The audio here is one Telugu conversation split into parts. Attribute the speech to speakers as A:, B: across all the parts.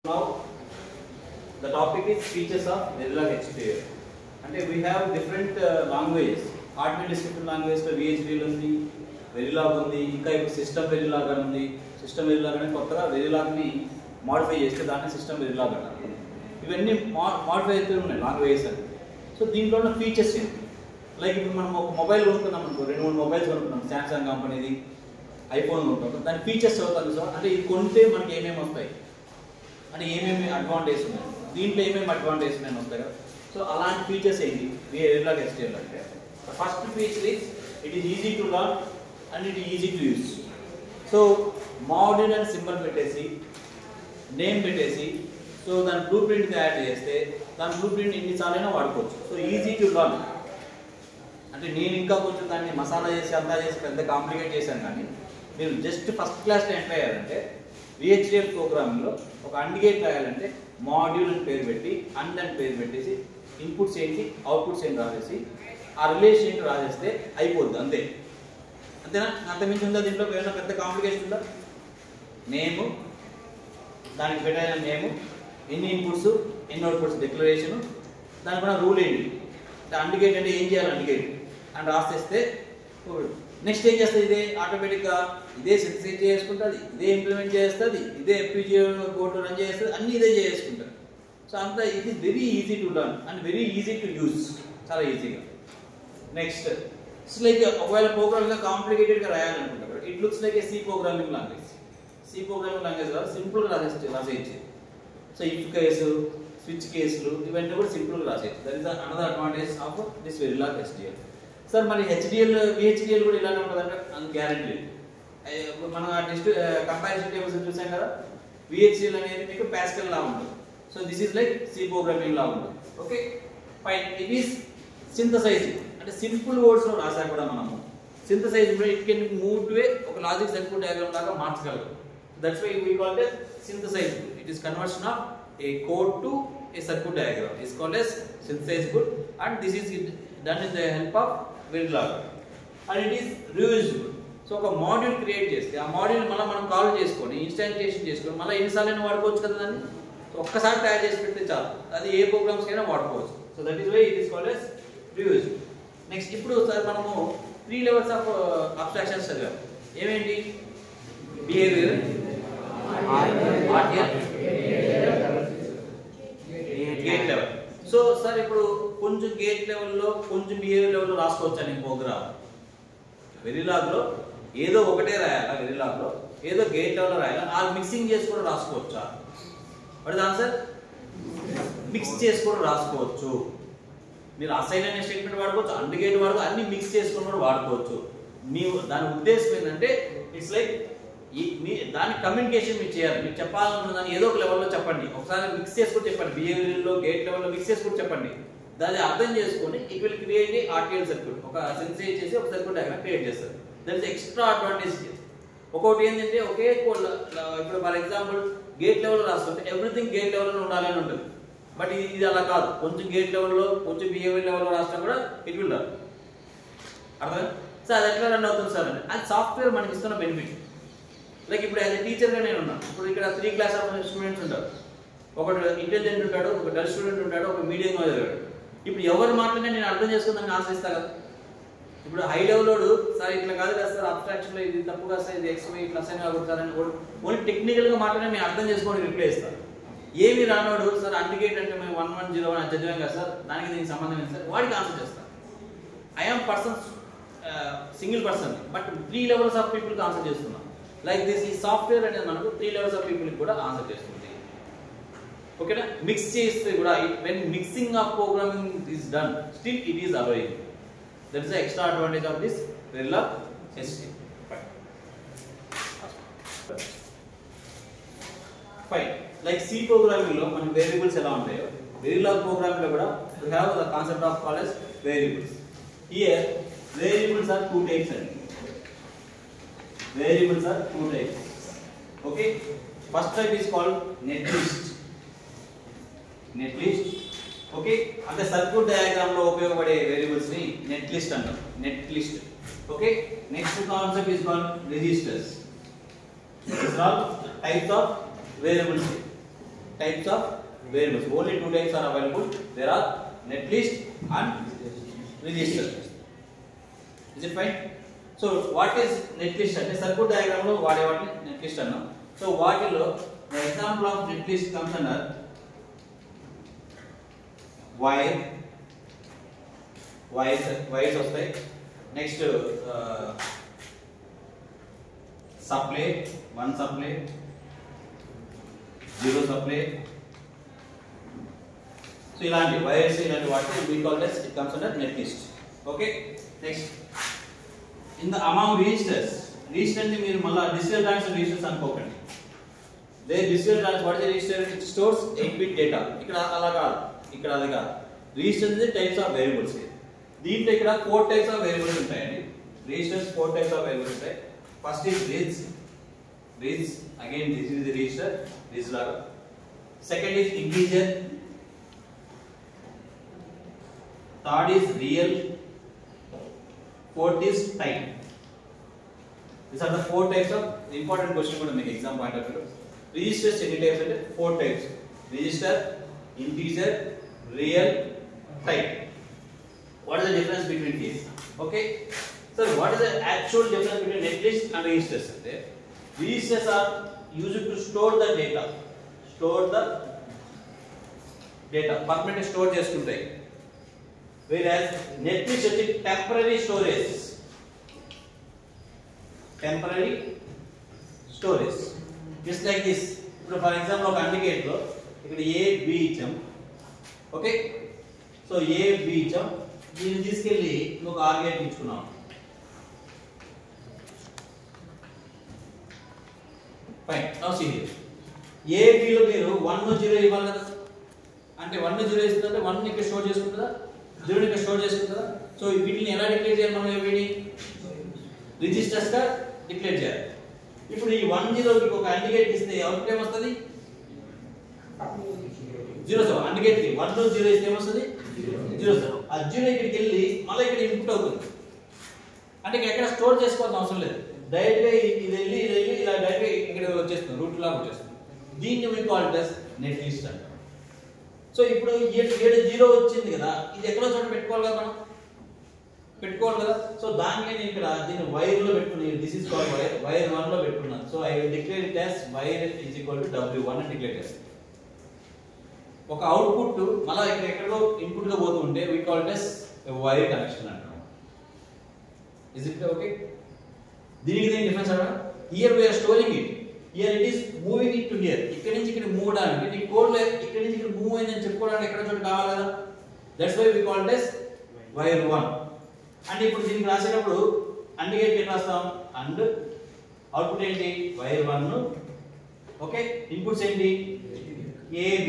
A: Now the topic is features of Verilog HTML. And we have different languages. Hardware description language for VHDL ఉంది, Verilog ఉంది, ఇంకా ఇప్పుడు సిస్టమ్ Verilog అని ఉంది. సిస్టమ్ Verilog అనేది కొత్తగా Verilog ని మోడిఫై చేస్తే దాన్ని సిస్టమ్ Verilog అంటారు. ఇవన్నీ మోడిఫై అయితే ఉన్నాయి లాంగ్వేజెస్ అని. సో దీంట్లో ఉన్న ఫీచర్స్ ఏంటి? లైక్ ఇప్పుడు మనం ఒక మొబైల్ కొనుక్కున్నాం అనుకో, 2-3 మొబైల్స్ కొనుక్కున్నాం, శాంసంగ్ కంపెనీది, ఐఫోన్ కొనుక్కుంటాం. దాని ఫీచర్స్ చదువుతాను సార్, అంటే ఇది కొంటే మనకి ఏమేమి వస్తాయి అంటే ఏమేమి అడ్వాంటేజ్ ఉన్నాయి, దీంట్లో ఏమేమి అడ్వాంటేజ్ ఉన్నాయని వస్తాయి కదా. సో అలాంటి ఫీచర్స్ ఏంటి Verilog HTML అంటే? First feature is it is easy to learn and it easy to use. So module and symbol పెట్టేసి నేమ్ పెట్టేసి సో దాని బ్లూ ప్రింట్ తయారు చేస్తే దాని బ్లూ ప్రింట్ ఎన్నిసార్లైనా వాడుకోవచ్చు. సో ఈజీ టు లర్న్ అంటే నేను ఇంకా కొంచెం దాన్ని మసాలా చేసి అంతా చేసి పెద్ద కాంప్లికేట్ చేశాను, కానీ మీరు జస్ట్ ఫస్ట్ క్లాస్లో ఎంటర్ అయ్యారంటే VHDL ప్రోగ్రామింగ్లో ఒక అండిగేట్ రాయాలంటే మాడ్యూల్ అని పేరు పెట్టి అండ్ అని పేరు పెట్టేసి ఇన్పుట్స్ ఏంటి అవుట్పుట్స్ ఏంటి రాసేసి ఆ రిలేషన్ ఏంటి రాసేస్తే అయిపోద్ది, అంతే. అంతేనా? అంతమించి ఉందా దీంట్లో? ఏమైనా పెద్ద కాంప్లికేషన్ ఉందా? నేము, దానికి పెట్టిన నేము, ఎన్ని ఇన్పుట్స్ ఎన్ని అవుట్పుట్స్, డిక్లరేషను, దానికి కూడా రూల్ ఏంటి, అండిగేట్ అంటే ఏం చేయాలి అండిగేట్ అని రాసేస్తే నెక్స్ట్ ఏం చేస్తుంది, ఇదే ఆటోమేటిక్గా ఇదే సింథసిస్ చేసుకుంటుంది, ఇదే ఇంప్లిమెంట్ చేస్తుంది, ఇదే FPGA కోడ్ రన్ చేస్తుంది, అన్నీ ఇదే చేసుకుంటుంది. సో అంతా it is very easy to learn and very easy to use, చాలా ఈజీగా. నెక్స్ట్ ఇట్స్ లైక్ ఒకవేళ ప్రోగ్రామింగ్ కాంప్లికేటెడ్గా రాయాలనుకుంటారు, it looks like a C programming language. C programming language కాదు, సింపుల్గా రాసేయచ్చు. సో ఇఫ్ కేసు, స్విచ్ కేసులు ఇవన్నీ కూడా సింపుల్గా రాసేయచ్చు. That is another advantage of this Verilog HTML. Sir మరి VHDL కూడా ఇలానే ఉంటుందంటే అంత గ్యారెంటీ లేదు. మనం నెక్స్ట్ కంపారిజన్ టేబుల్స్ చూసాం కదా, VHDL అనేది మీకు పాస్కల్ లా ఉంటుంది. So this is like C programming లా ఉంటుంది. Okay fine. It is synthesize అంటే సింపుల్ వర్డ్స్ లో రాసా కూడా మనము synthesize it can move to ఒక లాజిక్ సర్క్యూట్ డయాగ్రామ్ లాగా మార్చగలరు. That's why we call it synthesize. It is conversion of a code to a circuit diagram is called as synthesizable, and this is done with the help of Verilog, and it is reusable. So ఒక మాడ్యూల్ క్రియేట్ చేస్తే ఆ మాడ్యూల్ మళ్ళీ మనం కాల్ చేసుకొని ఇన్స్టాంటియేషన్ చేసుకొని మళ్ళీ ఎన్నిసార్లు వాడుకోవచ్చు కదా దాన్ని. సో ఒక్కసారి తయారు చేసి పెడితే చాలు, అది ఏ ప్రోగ్రామ్స్ కైనా వాడుకోవచ్చు. So that is why it is called as reusable. Next ఇప్పుడు సార్ మనము 3 levels ఆఫ్ అబ్స్ట్రాక్షన్స్ చదివాం. ఏమేంటి? Behaviour, gate level. So sir ఇప్పుడు కొంచెం గేట్ లెవెల్లో కొంచెం బిహేవియర్ లెవెల్లో రాసుకోవచ్చు అని ప్రోగ్రామ్ Verilogలో ఏదో ఒకటే రాయాలా, Verilogలో ఏదో గేట్ లెవెల్లో రాయాలా, ఆ మిక్సింగ్ చేసి కూడా రాసుకోవచ్చా? What is answer? మిక్స్ చేసి కూడా రాసుకోవచ్చు. మీరు అసైన్ అనే స్టేట్మెంట్ వాడుకోవచ్చు, అండర్గేట్ వాడుకోవచ్చు, అన్ని మిక్స్ చేసుకొని కూడా వాడుకోవచ్చు. మీ దాని ఉద్దేశం ఏంటంటే ఇట్స్ లైక్ దాని కమ్యూనికేషన్ మీరు చేయాలి. మీరు చెప్పాలనుకున్న దాన్ని ఏదో ఒక లెవెల్లో చెప్పండి, ఒకసారి మిక్స్ చేసుకొని చెప్పండి, బిహేవియర్లో గేట్ లెవెల్లో మిక్స్ చేసుకొని చెప్పండి. దాన్ని అర్థం చేసుకొని it will create a RTL circuit, ఒక సింథసైజ్ చేసి ఒక సర్క్యూట్ డయాగ్రామ్ క్రియేట్ చేస్తారు. That is extra advantage. ఒకటి ఏంటంటే ఒకే ఇప్పుడు ఫర్ ఎగ్జాంపుల్ గేట్ లెవెల్లో రాసుకుంటే ఎవ్రీథింగ్ గేట్ లెవెల్లో ఉండాలని ఉంటుంది. బట్ ఇది అలా కాదు, కొంచెం గేట్ లెవెల్లో కొంచెం బిహేవియర్ లెవెల్లో రాసినా కూడా ఇట్ విల్ రన్. అర్థం సార్? అది ఎట్లా రన్ అవుతుంది సార్ అంటే అది సాఫ్ట్వేర్ మనకి ఇస్తున్న బెనిఫిట్. లైక్ ఇప్పుడు యాజ్ ఎ టీచర్గా నేను ఉన్నాను, ఇప్పుడు ఇక్కడ 3 క్లాస్ ఆఫ్ స్టూడెంట్స్ ఉంటారు. ఒకడు ఇంటెలిజెంట్ ఉంటాడు, ఒక డల్ స్టూడెంట్ ఉంటాడు, ఒక మీడియం చదివాడు. ఇప్పుడు ఎవరు మాట్లాడినా నేను అర్థం చేసుకుని దాన్ని ఆన్సర్ కదా. ఇప్పుడు హై లెవెల్ సార్ ఇట్లా కాదు కదా సార్, అబ్స్ట్రాక్షన్లో ఇది తప్పు కదా సార్, ఇది XY ప్లస్ అని కాకూడదు కూడా ఓన్లీ టెక్నికల్గా మాట్లాడినా మేము అర్థం చేసుకోవడానికి రిప్లై ఇస్తాను. ఏమి రానోడు సార్ అండికేట్ అంటే మేము 1101 అని చదివాం కదా సార్, దానికి దీనికి సంబంధం ఏంటి సార్, వాడికి ఆన్సర్ చేస్తాను. I'm person single person, but 3 levels of పీపుల్కి ఆన్సర్ చేస్తున్నాం. లైక్ దిస్ ఈ సాఫ్ట్వేర్ అనేది మనకు 3 levels ఆఫ్ పీపుల్కి కూడా ఆన్సర్ చేస్తుంది. ఓకేనా? మిక్స్ చేస్తే కూడా when mixing of programming is done still it is allowing. That is the extra advantage of this Verilog HTML. Fine. Like C ప్రోగ్రామింగ్లో మనకి వేరియబుల్స్ ఎలా ఉంటాయో Verilog ప్రోగ్రామింగ్లో కూడా we have the concept of called as variables. Here variables are 2 types అండి. Variables are 2 types. Okay. First type is called netlist. Netlist. Okay. అంటే సర్క్యూట్ డయాగ్రామ్ లో ఉపయోగపడే వేరియబుల్స్ ని నెట్లిస్ట్ అంటారు. Netlist. Okay. Next concept is called registers. These are all types of variables. types of variables. Only two types are available. There are netlist and register. Is it fine? So what is netlist? అంటే సర్క్యూట్ డయాగ్రామ్ లో వాడేవాటిని netlist అన్నాం. సో వాటిలో the example of netlist comes under wires వస్తాయి. Next supply, one supply, zero supply. So ఇలాంటి వైర్స్ ఇలాంటి వాటిని we call as it comes under netlist. Okay. Next in the among registers, register ని మీరు మళ్ళీ డిజిటల్ ట్రాన్స్ఫర్ రిజిస్టర్స్ అనుకోకండి. They digital transfer what is register? It stores 8-bit data. ఇక్కడ అలా కాదు, ఇక్కడ అది కాదు. Registers is types of variables. దీంట్లో ఇక్కడ 4 టైప్స్ ఆఫ్ వేరియబుల్స్ ఉంటాయండి. రిజిస్టర్స్ 4 టైప్స్ ఆఫ్ వేరియబుల్స్ ఉంటాయి. First is reg, again this is the register, reg లాగా. Second is integer, third is real, fourth is time. These are the 4 types of important question కూడా మీకు exam point of view. Registers ఎన్ని టైప్స్ అంటే 4 types. Register, integer, real, time. What is the difference between these? Okay. So what is the actual difference between netlist and registers? Registers are used to store the data. Permanently store చేసుకుంటాయి. Whereas netlist is temporary storage. Just like this. ఇప్పుడు ఫర్ ఎగ్జాంపుల్ ఒక ఇండికేటర్ లో ఇక్కడ A B ఇచ్చాం. ఓకే. సో A B ఇచ్చాం. దీన్ని తీసుకెళ్ళి ఒక R గేట్ ఇచ్చుకున్నాం. Fine. Now see here. A B లో మీరు 1 0 ఇవ్వాలి కదా. అంటే 1 0 ఇస్తుందంటే 1 ని ఇక్కడ స్టోర్ చేసుకుంటుందా, 0 ని ఇక్కడ స్టోర్ చేసుకుంటుందా? సో వీటిని ఎలా డిక్లేర్ చేయాలి మనం? వీటిని రిజిస్టర్స్ గా డిక్లేర్ చేయాలి. ఇప్పుడు ఈ 1 0 కి ఒక ఇండికేట్ ఇస్తే అవుట్పుట్ ఏమొస్తుంది? 0 0. ఇండికేట్ కి 1 0 ఇస్తే ఏమొస్తుంది? 0 0. ఆ 0 ఇక్కడికి వెళ్ళి మళ్ళీ ఇక్కడ ఇన్పుట్ అవుతుంది. అంటే ఎక్కడ స్టోర్ చేసుకోవాల్సిన అవసరం లేదు. డైరెక్ట్ గా ఇది వెళ్ళి ఇలా డైరెక్ట్ గా ఇక్కడ వచ్చేస్తుంది, రూట్ లాగా వచ్చేస్తుంది. దీన్ని we call it as netlist అంటారు. సో ఇప్పుడు 7 0 వచ్చింది కదా, ఇది ఎక్కడో చోట పెట్టుకోవాలి కదా, మనం పెట్టుకోవాలి కదా. సో దానికి నేను ఇక్కడ దీన్ని వైర్ లో పెట్టుకున్నాను. దిస్ ఇస్ కాల్డ్ వైర్ 1 లో పెట్టుకున్నాను. So I will declare it as wire is equal to W1 అని డిక్లేర్ చేస్తాను. ఒక అవుట్పుట్ మళ్ళీ ఇక్కడ ఎక్కడో ఇన్పుట్ గా పోతూ ఉంటే we call it as wire connection అంటాం. Is it okay? దీనికి దేని డిఫరెన్స్ అన్నా? Here we are storing it. Here it is moving it to here. ఇక్కడ నుంచి ఇక్కడ మూవ్ అవడానికి నీ కోడ్ లో ఇక్కడ నుంచి ఇక్కడ మూవ్ అయిందని చెప్పుకోవడానికి ఎక్కడ చోట కావాలి కదా. That's why we call it as wire 1. అంటే ఇప్పుడు దీనికి రాసేటప్పుడు ఇండికేట్ ఎట్లా రాస్తాం? అండ్ అవుట్పుట్ ఏంటి? వైర్ 1. ఓకే. ఇన్పుట్స్ ఏంటి? AB.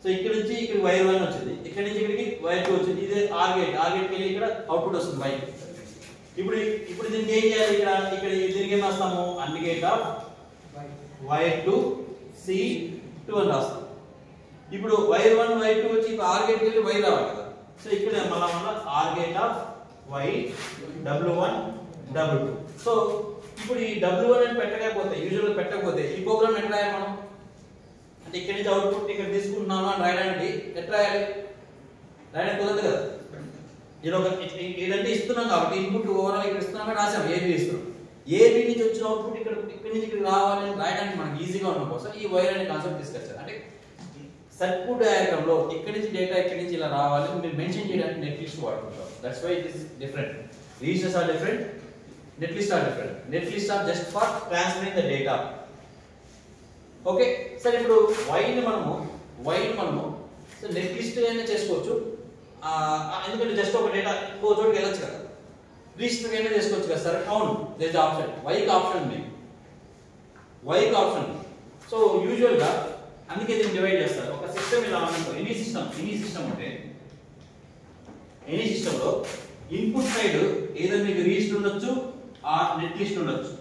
A: సో ఇక్కడ నుంచి ఇక్కడ వైర్ 1 వచ్చింది, ఇక్కడ నుంచి ఇక్కడికి వైర్ 2 వచ్చింది. ఇది ఆర్ గేట్ కి వెళ్ళి ఇక్కడ అవుట్పుట్ వస్తుంది y. ఇప్పుడు దీనికి ఏం చేయాలి? ఇక్కడ దీనికి ఏం రాస్తాము? ఇండికేట్ ఆఫ్ వైర్ 2 C2 అని రాస్తాం. ఇప్పుడు వైర్ 1 వైర్ 2 వచ్చి ఆర్ గేట్ కి వెళ్ళి y రావాలి కదా. సో ఇక్కడ మళ్ళా are gate of y W1 W2. So ఇప్పుడు ఈ W1 అని పెట్టకపోతే, యూజువల్ గా పెట్టకపోతే ఈ ప్రోగ్రామ్ ఎట్లా రాయాలి మనం? అంటే ఇక్కడ నుంచి అవుట్పుట్ ఇక్కడ తీసుకుంటున్నాను అని రాయడానికి ఎట్లా రాయాలి? రాయడానికి కుదరదు కదా. ఏదంటే ఇస్తున్నాం కాబట్టి ఇన్పుట్ ఓవరాల్ ఇక్కడ ఇస్తున్నాం కాబట్టి రాసాం AB ఇస్తున్నాం. AB నుంచి వచ్చిన అవుట్పుట్ ఇక్కడ నుంచి ఇక్కడ రావాలని రాయడానికి మనకి ఈజీగా ఉండడం కోసం ఈ వైర్ అనే కాన్సెప్ట్ తీసుకొచ్చారు. అంటే సర్క్యూట్ డయాగ్రామ్ లో ఇక్కడ నుంచి డేటా ఇక్కడ నుంచి ఇలా రావాలి మీరు మెన్షన్ చేయడానికి నెట్లిస్ట్ వాడుకుంటాం. That's why it is different. Registers are different, netlist are different. Netlist are just for transferring the data. Okay. సరే ఇప్పుడు వైని మనము సో నెట్లిస్ట్ అయినా చేసుకోవచ్చు. ఎందుకంటే జస్ట్ ఒక డేటా ఇంకో చోటుకి వెళ్ళొచ్చు కదా. రిజిస్టర్ అయినా చేసుకోవచ్చు కదా సార్. అవును, దేర్ ఇస్ ఆప్షన్. వైకి ఆప్షన్ ఉంది. సో యూజువల్ గా అందుకే దీన్ని డివైడ్ చేస్తారు. ఒక సిస్టమ్ ఇలా అనుకో, ఎనీ సిస్టమ్ ఉంటే ఎనీ సిస్టమ్ లో ఇన్పుట్ సైడ్ ఏదైనా మీకు రిజిస్టర్ ఉండొచ్చు ఆర్ నెట్లిస్ట్ ఉండొచ్చు.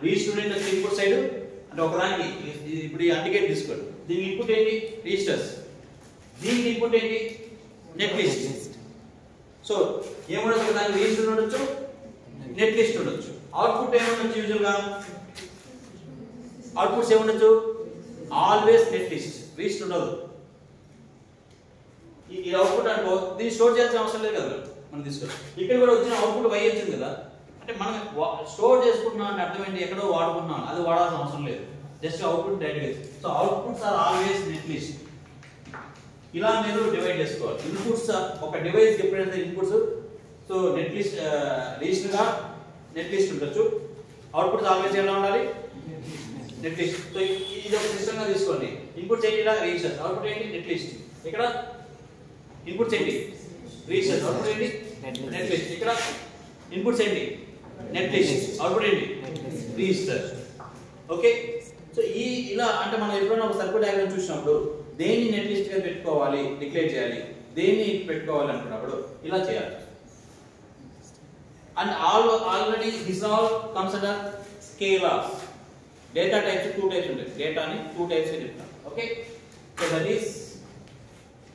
A: రిజిస్టర్ ఉండొచ్చు ఇన్పుట్ సైడ్. అంటే ఒకదానికి ఇప్పుడు ఈ ఇండికేట్ తీసుకోండి. దీనికి ఇన్పుట్ ఏంటి? రిజిస్టర్స్. దీనికి ఇన్పుట్ ఏంటి? నెట్లిస్ట్. సో ఏముండొచ్చు? దానికి రిజిస్టర్ ఉండొచ్చు, నెట్లిస్ట్ ఉండొచ్చు. అవుట్పుట్ ఏముండొచ్చు? యూజువల్ గా అవుట్పుట్స్ ఏముండొచ్చు? ఆల్వేస్ నెట్ లిస్ట్ ఉండదు. ఈ అవుట్పుట్ అనుకో దీన్ని స్టోర్ చేయాల్సిన అవసరం లేదు కదా మనం తీసుకోవాలి. ఇక్కడ కూడా వచ్చిన అవుట్పుట్ y వచ్చింది కదా, అంటే మనం స్టోర్ చేసుకుంటున్నాం అంటే అర్థం ఏంటి, ఎక్కడో వాడుకుంటున్నాం, అది వాడాల్సిన అవసరం లేదు, just output direct. So outputs are always net list. ఇలా మీరు డివైడ్ చేసుకోవాలి. ఇన్పుట్స్ ఒక డివైస్ ఎప్పుడైతే inputs so net list list గా నెట్ లిస్ట్ ఉండొచ్చు, అవుట్పుట్స్ ఆల్వేస్ ఎలా ఉండాలి నెట్ లిస్ట్. సో ఇది ఒక సిస్టమ్ గా తీసుకోండి. ఇన్పుట్స్ ఏంటి ఇలా రిజిస్టర్స్, అవుట్పుట్ ఏంటి నెట్ లిస్ట్. ఇక్కడ ఇన్పుట్స్ ఏంటి రిజిస్టర్స్, అవుట్పుట్ ఏంటి నెట్ లిస్ట్. ఇక్కడ ఇన్పుట్స్ ఏంటి నెట్ లిస్ట్, అవుట్పుట్ ఏంటి రిజిస్టర్. ఓకే, సో ఇలా అంటే మనం ఎప్పుడైనా ఒక సర్క్యూట్ డయాగ్రామ్ చూసినప్పుడు దేన్ని నెట్ లిస్ట్ గా పెట్టుకోవాలి డిక్లేర్ చేయాలి, దేన్ని పెట్టుకోవాలి అనుకున్నప్పుడు ఇలా చేయాలి. And already this all comes under scalars. Data types 2 types ఉంటాయి, డేటాని 2 టైప్స్ గా చెప్తాను. Okay, so that is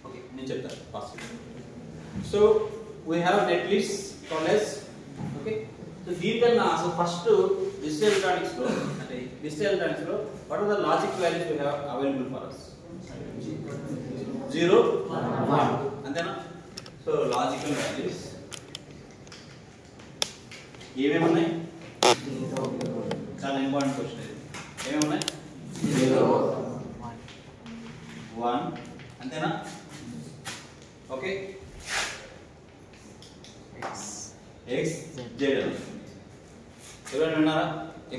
A: okay నేను చెప్తాను first. So we have net list called as okay. So దీనికన్నా అసలు ఫస్ట్ డిజిటల్ ఎలక్ట్రానిక్స్ లో అంటే డిజిటల్ ఎలక్ట్రానిక్స్ లో what are the logic values we have available for us? 0 1 అంతేనా. సో లాజికల్ వాల్యూస్ ఏమేమి ఉన్నాయి, చాలా ఇంపార్టెంట్ క్వశ్చన్ ఇది. ఏమేమి ఉన్నాయి? 0 1 అంతేనా. ఓకే, x z ఎవరైనా విన్నారా?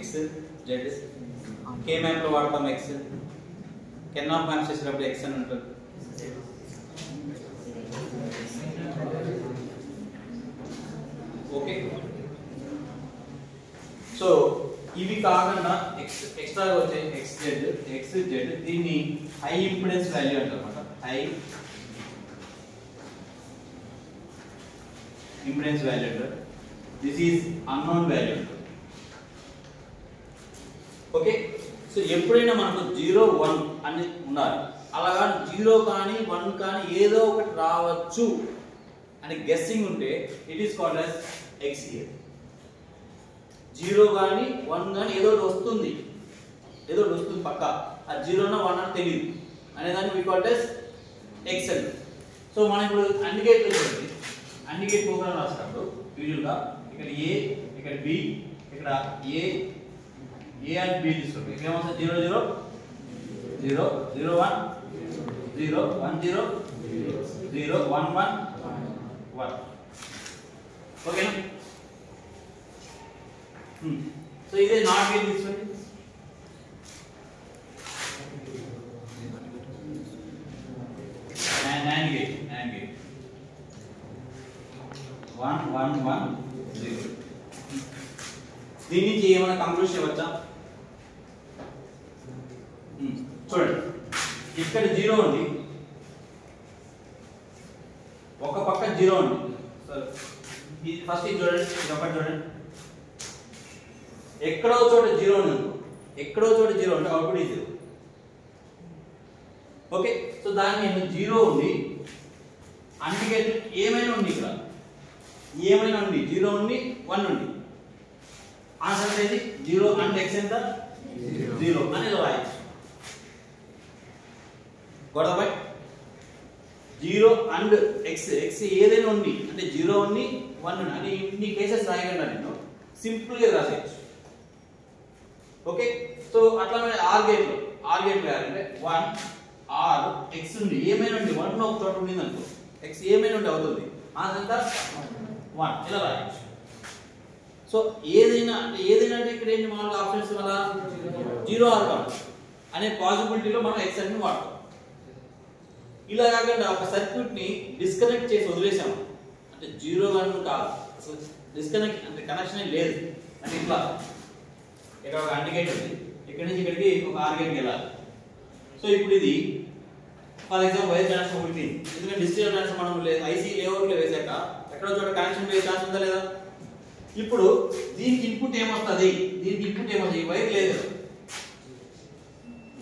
A: x z k మ్యాప్ లో వాడతాం x, కెన్ ఆఫ్ మ్యాప్స్ చేసినప్పుడు x అని ఉంటుంది. ఓకే, సో ఇవి కాకుండా ఎక్స్ట్రా వచ్చే xz దీన్ని హై ఇంపిడెన్స్ వాల్యూ అంటారన్నమాట. హై ఇంపిడెన్స్ వాల్యూ అంటారు. దిస్ ఈజ్ అన్నోన్ వాల్యూ అంటారు. ఓకే, సో ఎప్పుడైనా మనకు 0 1 అని ఉండాలి, అలాగా 0 కానీ 1 కానీ ఏదో ఒకటి రావచ్చు అని గెస్సింగ్ ఉంటే it is called as x here. 0 కానీ 1 కానీ ఏదో ఒకటి వస్తుంది, పక్క. ఆ 0 నా 1 అని తెలియదు అనేదాన్ని we call as x అని. సో మనం ఇప్పుడు అండికేట్ చూడండి, అండికేట్ ప్రోగ్రామ్ రాసినప్పుడు యూజువల్ గా ఇక్కడ a ఇక్కడ b ఇక్కడ a అండ్ b తీసుకోండి. ఇక్కడ ఏమొస్తుంది 0 0 0 0 1 0 1 0 0 1 1 1. ఓకేనా. సో ఇదే నాట్ గేట్ తీసుకోండి. NAND gate 1 1 1 0. దీని నుంచి ఏమైనా కంక్లూషన్ ఇవ్వచ్చా? చూడండి, ఇక్కడ 0 ఉంది, ఒక పక్క 0 ఉంది. ఇది ఫస్ట్ ఇది చూడండి, ఇది ఒకటి చూడండి. ఎక్కడో చోట 0 ఉంది, ఎక్కడో చోట 0 అంటే అవుట్పుట్ ఇది 0. ఓకే, సో దాన్ని 0 ఉంది, అందుకే ఏమైనా ఉంది, ఇక్కడ ఏమైనా ఉంది, 0 ఉంది 1 ఉంది. ఆన్సర్ అనేది 0 అండ్ x ఎంత 0 అనేది రాయొచ్చు. గొడవ 0 అండ్ x ఏదైనా ఉంది అంటే 0 ఉంది 1 ఉంది అంటే ఇన్ని కేసెస్ రాయగలను నేను సింపుల్ గా రాసేయచ్చు. ఓకే, సో అట్లానే ఆర్ గేట్ రాయాలంటే 1 ఆర్ x ఉంది ఏమైనా ఉంది 1 ఒక చోట ఉంది అనుకో, x ఏమైనా ఉండి అవుతుంది, ఆన్సర్ ఎంత 1 ఇలా రాయొచ్చు. సో ఏదైనా అంటే ఇక్కడ ఏంటి మామూలుగా ఆప్షన్స్ వల్ల 0 ఆర్ 1 అనే పాసిబిలిటీలో మనం x అని వాడతాం. ఇలా కాకుండా ఒక సర్క్యూట్ ని డిస్కనెక్ట్ చేసి వదిలేసాము అంటే 0 1 కాదు, అసలు డిస్కనెక్ట్ అంటే కనెక్షన్ లేదు అంటే ఇట్లా ఇక్కడ ఒక AND గేట్ ఉంది, ఇక్కడ నుంచి ఇక్కడికి ఒక AR గేట్ వెళ్ళాలి. సో ఇప్పుడు ఇది ఫర్ ఎగ్జాంపుల్ వైర్ కనెక్షన్ ఒకటి, ఎందుకంటే డిజిటల్ కనెక్షన్ మనం ఐసీ లేఅవుట్ లో వేసాక ఎక్కడో చోట కనెక్షన్ వేసే ఛాన్స్ ఉందా లేదా? ఇప్పుడు దీనికి ఇన్పుట్ ఏమొస్తుంది, వైర్ లేదు,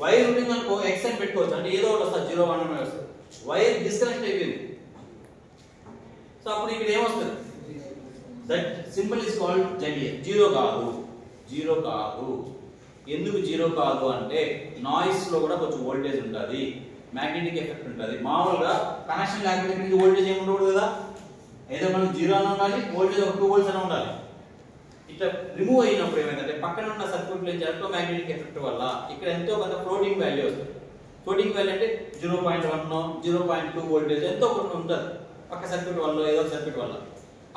A: వైర్ ఉంటుంది అనుకో x అని పెట్టుకోవచ్చు అంటే ఏదో ఒకటి వస్తుంది 0 1 అని వస్తుంది. వైర్ డిస్కనెక్ట్ అయిపోయింది, సో అప్పుడు ఇక్కడ ఏమొస్తుంది, that symbol is called ZA. 0 కాదు ఎందుకు జీరో కాదు అంటే నాయిస్ లో కూడా కొంచెం వోల్టేజ్ ఉంటుంది, మ్యాగ్నెటిక్ ఎఫెక్ట్ ఉంటుంది. మామూలుగా కనెక్షన్ లేకపోతే వోల్టేజ్ ఏమి ఉండకూడదు కదా, ఏదో మనకు జీరో అని ఉండాలి, వోల్టేజ్ ఒక 2 volts అని ఉండాలి. ఇట్లా రిమూవ్ అయినప్పుడు ఏమైందంటే పక్కన ఉన్న సర్క్యూట్ లో ఎలక్ట్రోమాగ్నెటిక్ ఎఫెక్ట్ వల్ల ఇక్కడ ఎంతో కొంత ఫ్లోటింగ్ వాల్యూ వస్తుంది. ఫ్లోటింగ్ వాల్యూ అంటే 0.1 0.2 వోల్టేజ్ ఎంతో కొంత ఉంటుంది పక్క సర్క్యూట్ వల్ల, ఏదో సర్క్యూట్ వల్ల.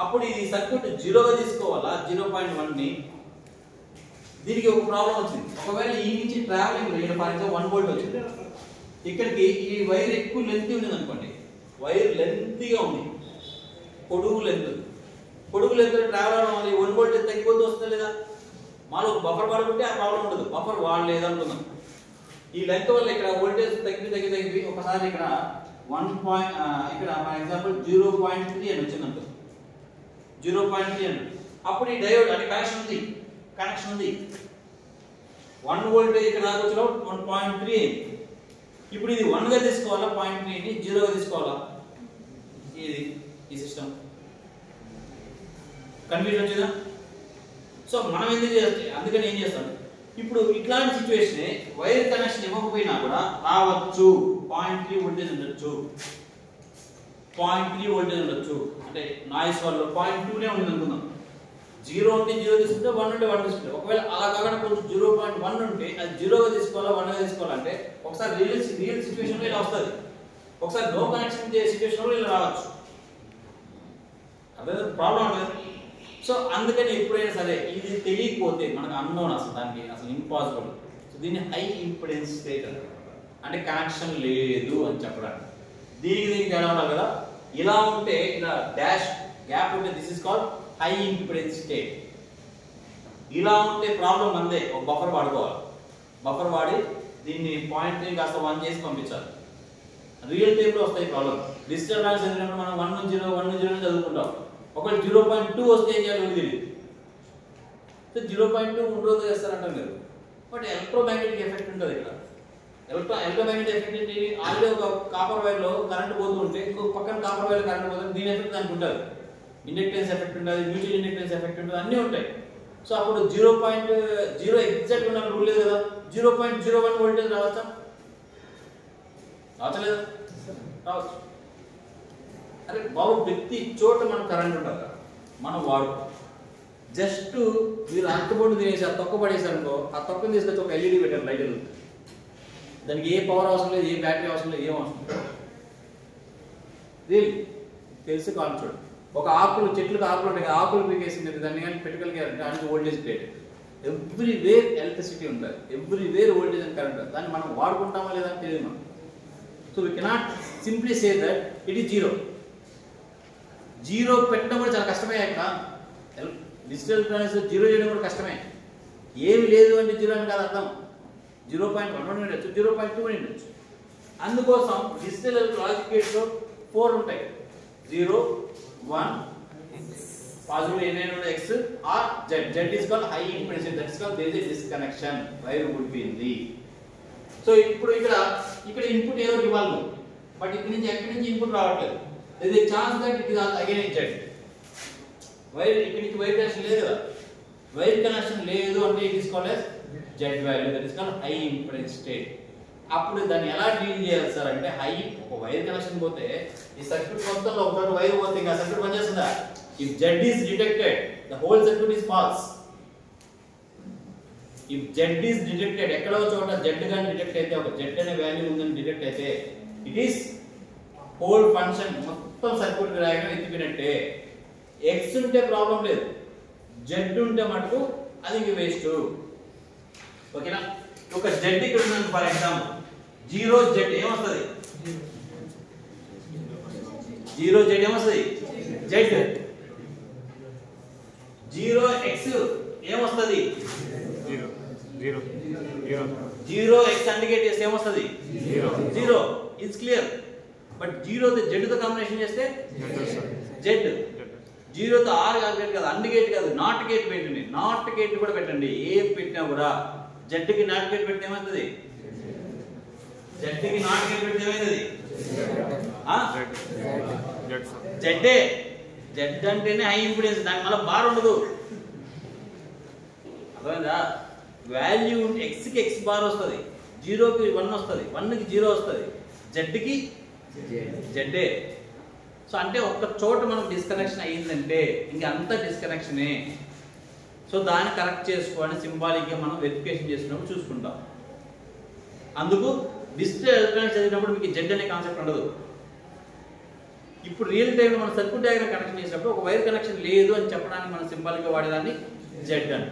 A: అప్పుడు ఈ సర్క్యూట్ జీరోగా తీసుకోవాలా, 0.1 ని. దీనికి ఒక ప్రాబ్లం వచ్చింది. ఒకవేళ ఈ నుంచి ట్రావెలింగ్ ఇక్కడ ఫర్ ఎగ్జాంపుల్ 1 volt వచ్చింది, ఇక్కడికి ఈ వైర్ ఎక్కువ లెంత్ ఉంది అనుకోండి, వైర్ లెంతీగా ఉంది, పొడుగు లెంత్ ట్రావెల్ అవడం వల్ల 1 volt తగ్గిపోతూ వస్తుంది లేదా. మాలో బఫర్ పడుకుంటే ఆ ప్రాబ్లం ఉండదు, బఫర్ వాడలేదు అనుకుందాం. ఈ లెంత్ వల్ల ఇక్కడ వోల్టేజ్ తగ్గి ఒకసారి ఇక్కడ 1 ఇక్కడ ఫర్ ఎగ్జాంపుల్ 0.3 అని వచ్చింది అనుకో, 0.3 అని. అప్పుడు ఈ డయోడ్ అంటే కనెక్షన్ ఉంది 1 వోల్టేజ్ ఇక్కడ దాకా వచ్చిన 1.3 అయింది. ఇప్పుడు ఇది 1 గా తీసుకోవాలా, 0.3 ని 0 గా తీసుకోవాలా, ఈ సిస్టమ్ కన్ఫ్యూజన్ వచ్చిందా? సో మనం ఎందుకు చేస్తే అందుకని ఏం చేస్తాం, ఇప్పుడు ఇట్లాంటి సిచ్యువేషన్ వైర్ కనెక్షన్ ఇవ్వకపోయినా కూడా రావచ్చు, 0.3 వోల్టేజ్ ఉండొచ్చు, 0.3 వోల్టేజ్ ఉండొచ్చు. అంటే నాయిస్ వల్ల 0.2 నే ఉంది అనుకుందాం. 0 ఉంటే 0 తీసుకుంటే 1 ఉంటే 1 తీసుకుంటే, ఒకవేళ అలా కాకుండా కొంచెం 0.1 ఉంటే అది 0 గా తీసుకోవాలా 1 గా తీసుకోవాలంటే ఒకసారి రియల్ సిచ్యువేషన్ లో ఇలా వస్తుంది, ఒకసారి నో కనెక్షన్ సిచ్యువేషన్ లో ఇలా రావచ్చు. అదే ప్రాబ్లం లేదు. సో అందుకని ఎప్పుడైనా సరే ఇది తెలియకపోతే మనకు అన్నోన్, అసలు దానికి అసలు ఇంపాసిబుల్. సో దీన్ని హై ఇంపిడెన్స్ స్టేట్ అంటే కనెక్షన్ లేదు అని చెప్పడానికి. దీనికి తేడా ఉండాలి కదా. ఇలా ఉంటే ఇలా డాష్ గ్యాప్ ఉంటే this is called high impedance state. ఇలా ఉంటే ప్రాబ్లం అందే, ఒక బఫర్ వాడుకోవాలి. బఫర్ వాడి దీన్ని 0.3 కాస్త 1 చేసి పంపించాలి. రియల్ టైమ్ లో వస్తాయి ప్రాబ్లం. డిజిటల్ మ్యాథ్స్ చదివినప్పుడు మనం 1 నుంచి 0 చదువుకుంటాం. ఒకవేళ 0.2 వస్తే ఏం చేయాలి తెలియదు. సో 0.2 ఉండదు చేస్తారంటాం మీరు. బట్ ఎలక్ట్రోమాగ్నెటిక్ ఎఫెక్ట్ ఉంటుంది ఇక్కడ. ఎలక్ట్రోమాగ్నెటిక్ ఎఫెక్ట్ ఏంటి, ఆల్రెడీ ఒక కాపర్ వైర్ లో కరెంట్ పోతూ ఉంటే ఇంకో పక్కన కాపర్ వైర్ కరెంట్ పోతుంది, దీని ఎఫెక్ట్ దానికి ఉంటుంది. ఇండక్టెన్స్ ఎఫెక్ట్ ఉంటుంది, మ్యూచువల్ ఇండక్టెన్స్ ఎఫెక్ట్ ఉంటుంది, అన్నీ ఉంటాయి. సో అప్పుడు 0.0 ఎగ్జాక్ట్ ఉన్న రూల్ లేదు కదా. 0.01 వోల్టేజ్ రావచ్చా? రావచ్చలేదా? రావచ్చు. అరే బాబు, ప్రతి చోట మనం కరెంట్ ఉంటుంది, మనం వాడుకో. జస్ట్ మీరు అంటుబొండు తినేసి ఆ తొక్క పడేసారనుకో, ఆ తొక్కని తీసుకొచ్చి ఒక ఎల్ఈడి పెట్టారు, లైట్ వెలుగుతుంది. దానికి ఏ పవర్ అవసరం లేదు, ఏ బ్యాటరీ అవసరం లేదు, ఏం అవసరం లేదు. తెలుసు కాన్సెప్ట్. ఒక ఆకులు, చెట్లకు ఆకులు ఉంటాయి, ఆకులు పీకేసింది దాన్ని కానీ పెట్టుకోగలిగారంటే దానికి వోల్టేజ్ క్రియేట్. ఎవ్రీవేర్ ఎలక్ట్రిసిటీ ఉంటుంది, ఎవ్రీవేర్ వోల్టేజ్ అండ్ కరెంట్. దాన్ని మనం వాడుకుంటామా లేదా అని తెలియదు మనం. So we cannot simply say that it is zero పెట్టడం కూడా చాలా కష్టమే. అక్కడ డిజిటల్ ట్రాన్స్ 0 చేయడం కూడా కష్టమే. ఏమి లేదు అంటే 0 అని కాదు అర్థం. 0.1 ఉండొచ్చు, 0.2 ఉండొచ్చు. అందుకోసం డిజిటల్ లాజిక్ గేట్స్ లో 4 ఉంటాయి, 0 1 పాజిటివ్ ఏదైనా x or z is called high impedance. That is called there is a disconnection, wire would be in the. So ఇప్పుడు ఇక్కడ ఇన్పుట్ ఏదో ఇవ్వాలి, బట్ ఇక్కడ నుంచి ఎక్కడి నుంచి ఇన్పుట్ రావట్లేదు. there is a chance that it is again z. Wire ఇక్కడ నుంచి వైర్ కనెక్షన్ లేదు కదా, వైర్ కనెక్షన్ లేదు అంటే it is called as z value, that is called high impedance state. అప్పుడు దాన్ని ఎలా డీల్ చేయాలి సార్ అంటే, ఒక వైర్ కనెక్షన్ పోతే ఈ సర్క్యూట్ మొత్తంలో ఒక వైర్ పోతే ఇంకా సర్క్యూట్ పనిచేస్తుందా? if z is detected, the whole circuit is false. if z is detected, ఎక్కడో చోట z గాని డిటెక్ట్ అయితే, ఒక z అనే వాల్యూ ఉందని డిటెక్ట్ అయితే, it is whole function మొత్తం సర్క్యూట్ డయాగ్రమ్ ఎత్తిపోయినట్టే. x ఉంటే ప్రాబ్లం లేదు, z ఉంటే మటుకు అది వేస్ట్. ఓకేనా? ఒక z ఇక్కడ ఉంది ఫర్ ఎగ్జాంపుల్, 0z ఏమొస్తుంది? 0z ఏమొస్తుంది? z. 0x ఏమొస్తుంది? 0x ఇండికేట్ చేస్తే ఏమొస్తుంది? 0. It's clear. బట్ 0 తో z తో కాంబినేషన్ చేస్తే z. 0 తో r కాంబినేట్ కాదు, ఇండికేట్ కాదు, నాట్ గేట్ పెట్టండి. నాట్ గేట్ కూడా పెట్టండి. ఏ పెట్టినా కూడా z కి నాట్ గేట్ పెడితే ఏమవుతుంది? z కి నాట్ గేట్ పెడితే ఏమవుతుంది? z అంటేనే హై ఇంపిడెన్స్, దానికి మళ్ళీ బార్ ఉండదు. అర్థమైందా? వాల్యూ ఎక్స్కి ఎక్స్ బార్ వస్తుంది, జీరోకి 1 వస్తుంది, 1కి 0 వస్తుంది, జెడ్కి జెడ్డే. సో అంటే ఒక్క చోట మనకు డిస్కనెక్షన్ అయ్యిందంటే ఇంక అంతా డిస్కనెక్షనే. సో దాన్ని కరెక్ట్ చేసుకోవాలని సింబాలిక్గా మనం వెరిఫికేషన్ చేసినప్పుడు చూసుకుంటాం. అందుకు డిజిటల్ ఎలక్ట్రానిక్స్ చదివినప్పుడు మీకు జెడ్ అనే కాన్సెప్ట్ ఉండదు. ఇప్పుడు రియల్ టైంలో మనం సర్క్యూట్ డయాగ్రామ్ కనెక్షన్ చేసినప్పుడు ఒక వైర్ కనెక్షన్ లేదు అని చెప్పడానికి మనం సింబాలిక్గా వాడేదాన్ని జెడ్ అని.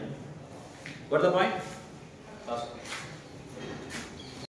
A: What the point?